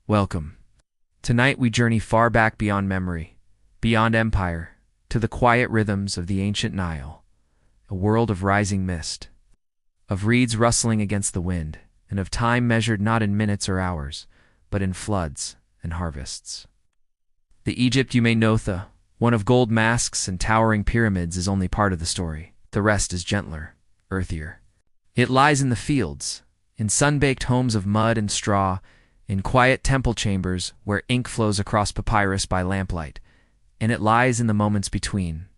Welcome. Tonight we journey far back beyond memory, beyond empire, to the quiet rhythms of the ancient Nile, a world of rising mist, of reeds rustling against the wind, and of time measured not in minutes or hours, but in floods and harvests. The Egypt you may know, one of gold masks and towering pyramids, is only part of the story. The rest is gentler, earthier. It lies in the fields, in sun-baked homes of mud and straw, in quiet temple chambers where ink flows across papyrus by lamplight, and it lies in the moments between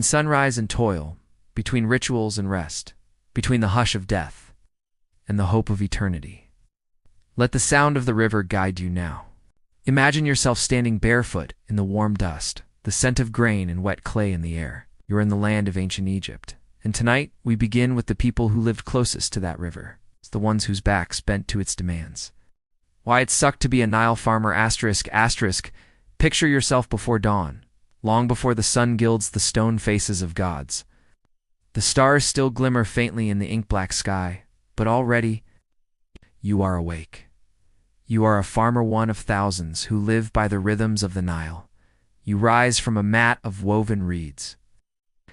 sunrise and toil, between rituals and rest, between the hush of death and the hope of eternity. Let the sound of the river guide you now. Imagine yourself standing barefoot in the warm dust, the scent of grain and wet clay in the air. You're in the land of ancient Egypt. And tonight, we begin with the people who lived closest to that river. It's the ones whose backs bent to its demands. Why it sucked to be a Nile farmer ***. Picture yourself before dawn, long before the sun gilds the stone faces of gods. The stars still glimmer faintly in the ink-black sky, but already you are awake. You are a farmer, one of thousands who live by the rhythms of the Nile. You rise from a mat of woven reeds,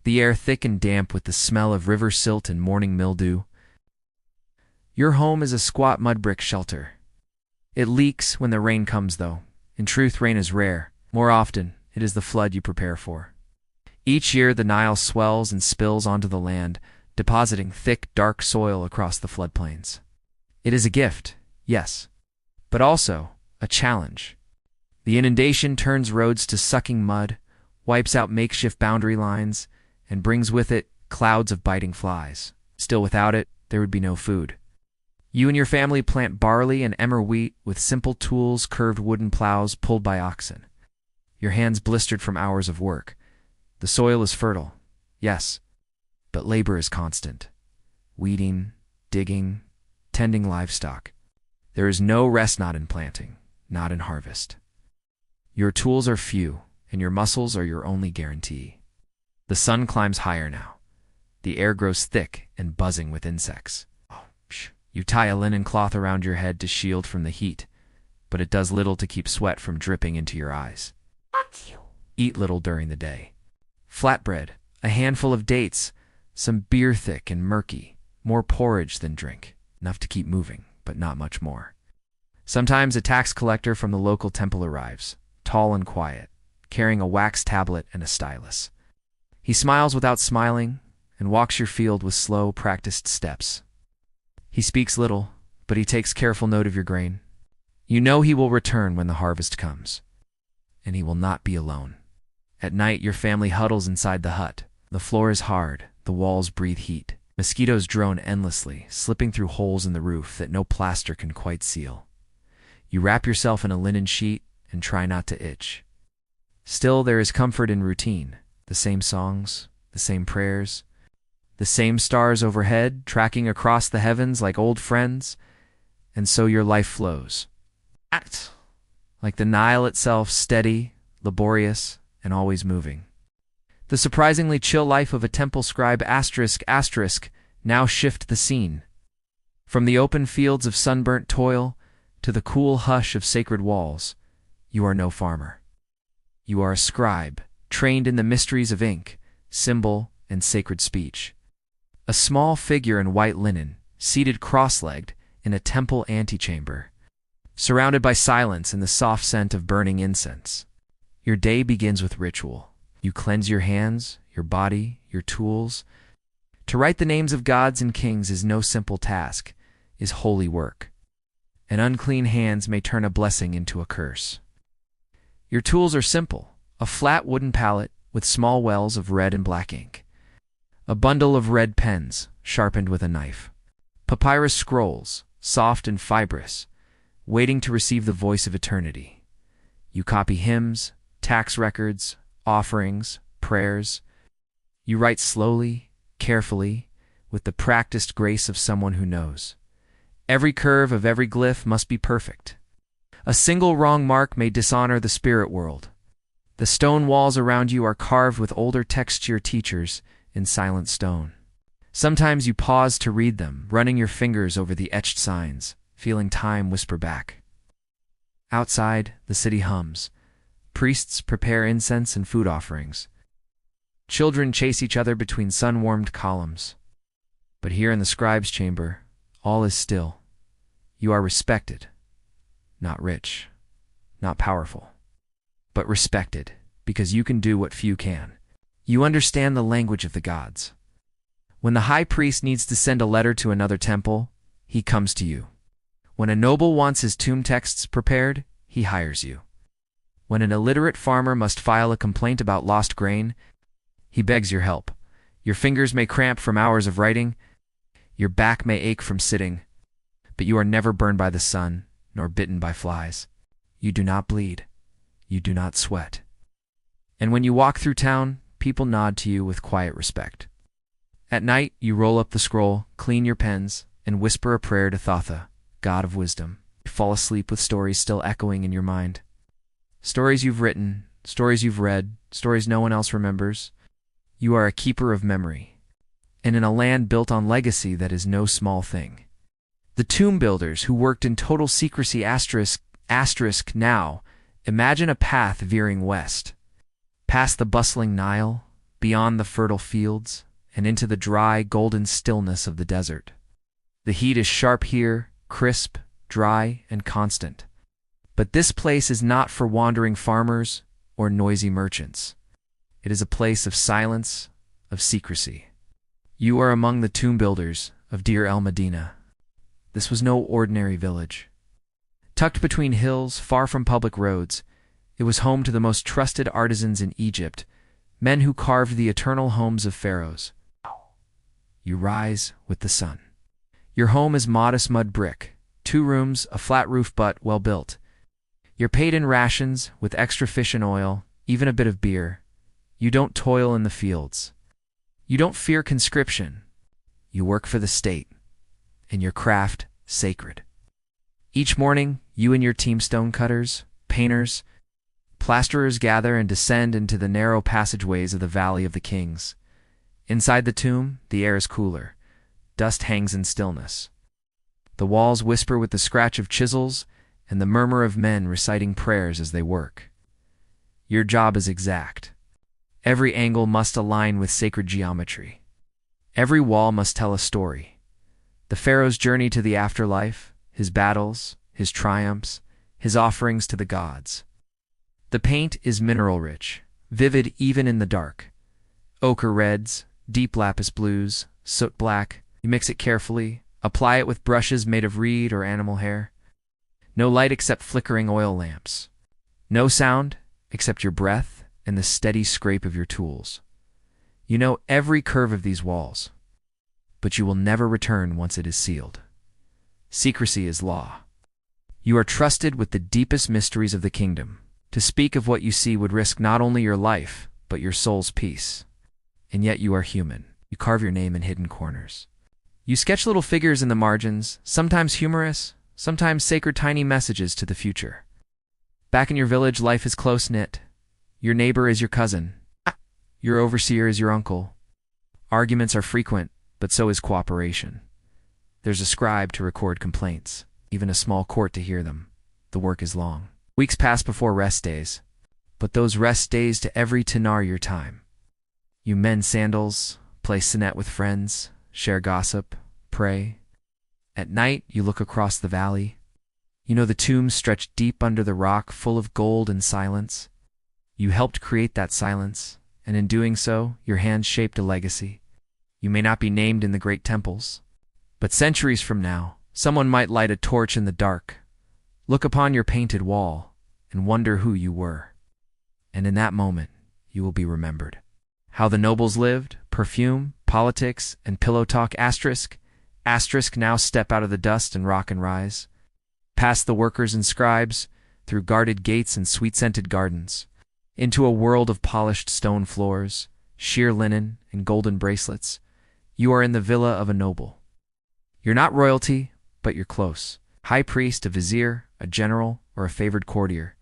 the air thick and damp with the smell of river silt and morning mildew. Your home is a squat mud brick shelter. It leaks when the rain comes, though. In truth, rain is rare. More often, it is the flood you prepare for. Each year, the Nile swells and spills onto the land, depositing thick, dark soil across the floodplains. It is a gift, yes, but also a challenge. The inundation turns roads to sucking mud, wipes out makeshift boundary lines, and brings with it clouds of biting flies. Still, without it, there would be no food. You and your family plant barley and emmer wheat with simple tools, curved wooden plows pulled by oxen. Your hands blistered from hours of work. The soil is fertile, yes, but labor is constant. Weeding, digging, tending livestock. There is no rest, not in planting, not in harvest. Your tools are few, and your muscles are your only guarantee. The sun climbs higher now. The air grows thick and buzzing with insects. You tie a linen cloth around your head to shield from the heat, but it does little to keep sweat from dripping into your eyes. Eat little during the day. Flatbread, a handful of dates, some beer thick and murky, more porridge than drink, enough to keep moving, but not much more. Sometimes a tax collector from the local temple arrives, tall and quiet, carrying a wax tablet and a stylus. He smiles without smiling and walks your field with slow, practiced steps. He speaks little, but he takes careful note of your grain. You know he will return when the harvest comes, and he will not be alone. At night, your family huddles inside the hut. The floor is hard, the walls breathe heat. Mosquitoes drone endlessly, slipping through holes in the roof that no plaster can quite seal. You wrap yourself in a linen sheet and try not to itch. Still, there is comfort in routine. The same songs, the same prayers, the same stars overhead, tracking across the heavens like old friends, and so your life flows. Like the Nile itself, steady, laborious, and always moving. The surprisingly chill life of a temple scribe ***, now shift the scene. From the open fields of sunburnt toil to the cool hush of sacred walls, you are no farmer. You are a scribe, trained in the mysteries of ink, symbol, and sacred speech. A small figure in white linen, seated cross-legged in a temple antechamber, surrounded by silence and the soft scent of burning incense. Your day begins with ritual. You cleanse your hands, your body, your tools. To write the names of gods and kings is no simple task, is holy work. And unclean hands may turn a blessing into a curse. Your tools are simple. A flat wooden palette with small wells of red and black ink. A bundle of red pens, sharpened with a knife. Papyrus scrolls, soft and fibrous, waiting to receive the voice of eternity. You copy hymns, tax records, offerings, prayers. You write slowly, carefully, with the practiced grace of someone who knows. Every curve of every glyph must be perfect. A single wrong mark may dishonor the spirit world. The stone walls around you are carved with older texture teachers in silent stone. Sometimes you pause to read them, running your fingers over the etched signs, feeling time whisper back. Outside, the city hums. Priests prepare incense and food offerings. Children chase each other between sun-warmed columns. But here in the scribe's chamber, all is still. You are respected. Not rich, not powerful, but respected, because you can do what few can. You understand the language of the gods. When the high priest needs to send a letter to another temple, he comes to you. When a noble wants his tomb texts prepared, he hires you. When an illiterate farmer must file a complaint about lost grain, he begs your help. Your fingers may cramp from hours of writing, your back may ache from sitting, but you are never burned by the sun, nor bitten by flies. You do not bleed. You do not sweat. And when you walk through town, people nod to you with quiet respect. At night, you roll up the scroll, clean your pens, and whisper a prayer to Thoth, God of wisdom. You fall asleep with stories still echoing in your mind. Stories you've written, stories you've read, stories no one else remembers. You are a keeper of memory, and in a land built on legacy that is no small thing. The tomb builders who worked in total secrecy * now, imagine a path veering west, past the bustling Nile, beyond the fertile fields, and into the dry, golden stillness of the desert. The heat is sharp here, crisp, dry, and constant. But this place is not for wandering farmers or noisy merchants. It is a place of silence, of secrecy. You are among the tomb builders of Deir el-Medina. This was no ordinary village. Tucked between hills, far from public roads, it was home to the most trusted artisans in Egypt, men who carved the eternal homes of pharaohs. You rise with the sun. Your home is modest mud brick, 2 rooms, a flat roof but well built. You're paid in rations, with extra fish and oil, even a bit of beer. You don't toil in the fields. You don't fear conscription. You work for the state, and your craft sacred. Each morning, you and your team stonecutters, painters, plasterers gather and descend into the narrow passageways of the Valley of the Kings. Inside the tomb, the air is cooler. Dust hangs in stillness. The walls whisper with the scratch of chisels and the murmur of men reciting prayers as they work. Your job is exact. Every angle must align with sacred geometry. Every wall must tell a story. The pharaoh's journey to the afterlife, his battles, his triumphs, his offerings to the gods. The paint is mineral-rich, vivid even in the dark. Ochre reds, deep lapis blues, soot black. You mix it carefully, apply it with brushes made of reed or animal hair. No light except flickering oil lamps. No sound except your breath and the steady scrape of your tools. You know every curve of these walls, but you will never return once it is sealed. Secrecy is law. You are trusted with the deepest mysteries of the kingdom. To speak of what you see would risk not only your life, but your soul's peace. And yet you are human. You carve your name in hidden corners. You sketch little figures in the margins, sometimes humorous, sometimes sacred tiny messages to the future. Back in your village, life is close-knit. Your neighbor is your cousin. Your overseer is your uncle. Arguments are frequent, but so is cooperation. There's a scribe to record complaints, even a small court to hear them. The work is long. Weeks pass before rest days, but those rest days to every tenar your time. You mend sandals, play sonnet with friends, share gossip, pray. At night, you look across the valley. You know the tombs stretch deep under the rock, full of gold and silence. You helped create that silence, and in doing so, your hands shaped a legacy. You may not be named in the great temples, but centuries from now, someone might light a torch in the dark, look upon your painted wall, and wonder who you were. And in that moment, you will be remembered. How the nobles lived, perfume, politics, and pillow talk * now step out of the dust and rock and rise. Past the workers and scribes, through guarded gates and sweet-scented gardens, into a world of polished stone floors, sheer linen, and golden bracelets. You are in the villa of a noble. You're not royalty, but you're close. High priest, a vizier, a general, or a favored courtier.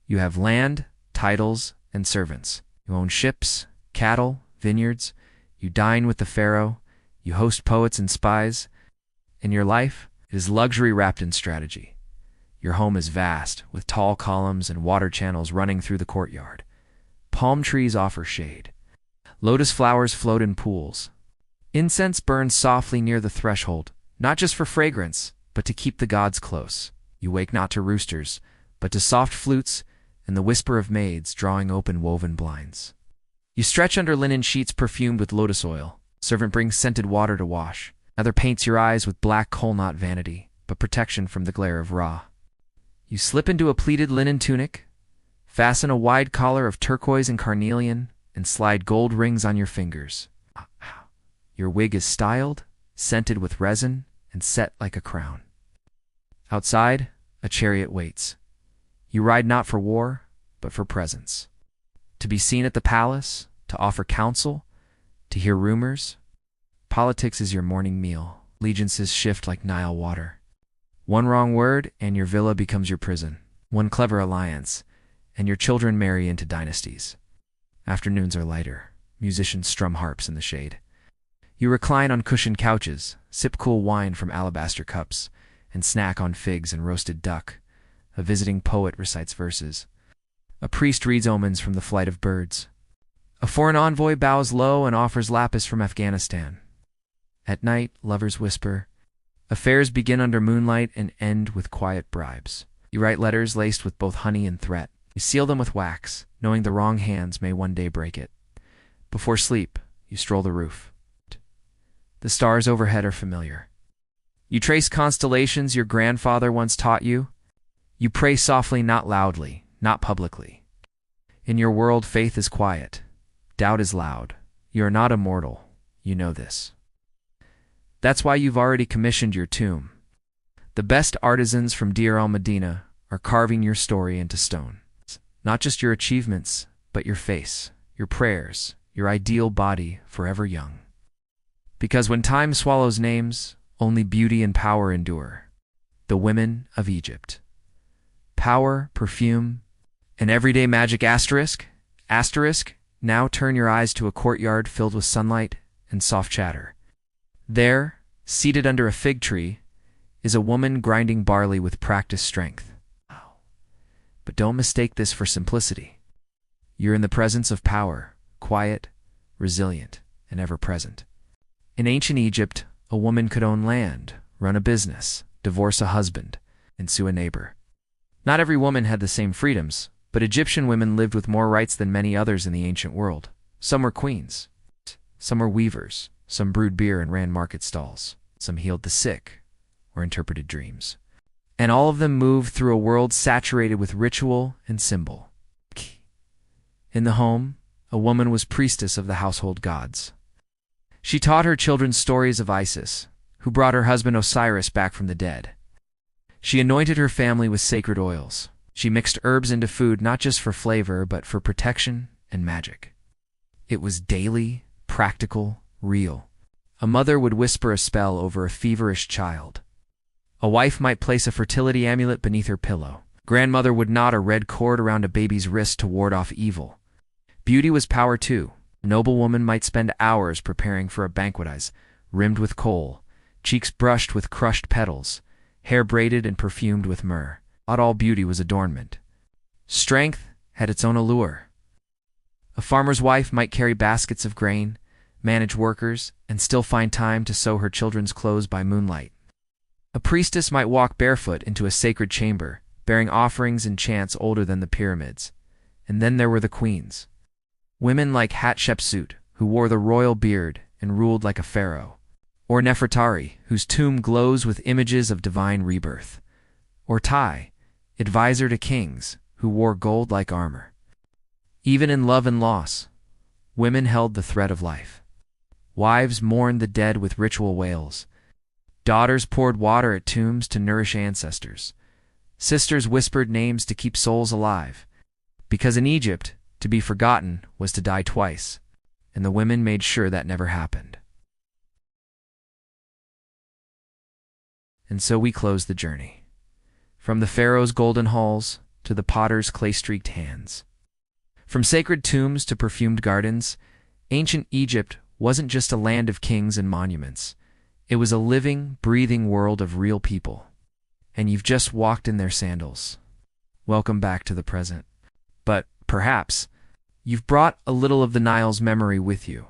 You have land, titles, and servants. You own ships, cattle, vineyards. You dine with the pharaoh. You host poets and spies. And your life is luxury wrapped in strategy. Your home is vast, with tall columns and water channels running through the courtyard. Palm trees offer shade. Lotus flowers float in pools. Incense burns softly near the threshold, not just for fragrance, but to keep the gods close. You wake not to roosters, but to soft flutes and the whisper of maids drawing open woven blinds. You stretch under linen sheets perfumed with lotus oil. Servant brings scented water to wash. Another paints your eyes with black kohl-knot vanity, but protection from the glare of Ra. You slip into a pleated linen tunic, fasten a wide collar of turquoise and carnelian, and slide gold rings on your fingers. Your wig is styled, scented with resin, and set like a crown. Outside, a chariot waits. You ride not for war, but for presence. To be seen at the palace, to offer counsel, to hear rumors. Politics is your morning meal. Allegiances shift like Nile water. One wrong word, and your villa becomes your prison. One clever alliance, and your children marry into dynasties. Afternoons are lighter. Musicians strum harps in the shade. You recline on cushioned couches, sip cool wine from alabaster cups, and snack on figs and roasted duck. A visiting poet recites verses. A priest reads omens from the flight of birds. A foreign envoy bows low and offers lapis from Afghanistan. At night, lovers whisper. Affairs begin under moonlight and end with quiet bribes. You write letters laced with both honey and threat. You seal them with wax, knowing the wrong hands may one day break it. Before sleep, you stroll the roof. The stars overhead are familiar. You trace constellations your grandfather once taught you. You pray softly, not loudly, not publicly. In your world, faith is quiet. Doubt is loud. You are not immortal. You know this. That's why you've already commissioned your tomb. The best artisans from Deir al-Medina are carving your story into stone. Not just your achievements, but your face, your prayers, your ideal body forever young. Because when time swallows names, only beauty and power endure. The women of Egypt. Power, perfume, an everyday magic asterisk. Now turn your eyes to a courtyard filled with sunlight and soft chatter. There, seated under a fig tree, is a woman grinding barley with practiced strength. But don't mistake this for simplicity. You're in the presence of power, quiet, resilient, and ever-present. In ancient Egypt, a woman could own land, run a business, divorce a husband, and sue a neighbor. Not every woman had the same freedoms, but Egyptian women lived with more rights than many others in the ancient world. Some were queens. Some were weavers. Some brewed beer and ran market stalls. Some healed the sick or interpreted dreams. And all of them moved through a world saturated with ritual and symbol. In the home, a woman was priestess of the household gods. She taught her children stories of Isis, who brought her husband Osiris back from the dead. She anointed her family with sacred oils. She mixed herbs into food not just for flavor, but for protection and magic. It was daily, practical, real. A mother would whisper a spell over a feverish child. A wife might place a fertility amulet beneath her pillow. Grandmother would knot a red cord around a baby's wrist to ward off evil. Beauty was power too. A noble woman might spend hours preparing for a banquet, rimmed with kohl, cheeks brushed with crushed petals, hair braided and perfumed with myrrh. Not all beauty was adornment. Strength had its own allure. A farmer's wife might carry baskets of grain, manage workers, and still find time to sew her children's clothes by moonlight. A priestess might walk barefoot into a sacred chamber, bearing offerings and chants older than the pyramids. And then there were the queens. Women like Hatshepsut, who wore the royal beard and ruled like a pharaoh. Or Nefertari, whose tomb glows with images of divine rebirth. Or Tai, advisor to kings, who wore gold like armor. Even in love and loss, women held the thread of life. Wives mourned the dead with ritual wails. Daughters poured water at tombs to nourish ancestors. Sisters whispered names to keep souls alive. Because in Egypt, to be forgotten was to die twice, and the women made sure that never happened. And so we close the journey. From the pharaoh's golden halls to the potter's clay-streaked hands. From sacred tombs to perfumed gardens, ancient Egypt wasn't just a land of kings and monuments. It was a living, breathing world of real people. and you've just walked in their sandals. Welcome back to the present. But perhaps you've brought a little of the Nile's memory with you.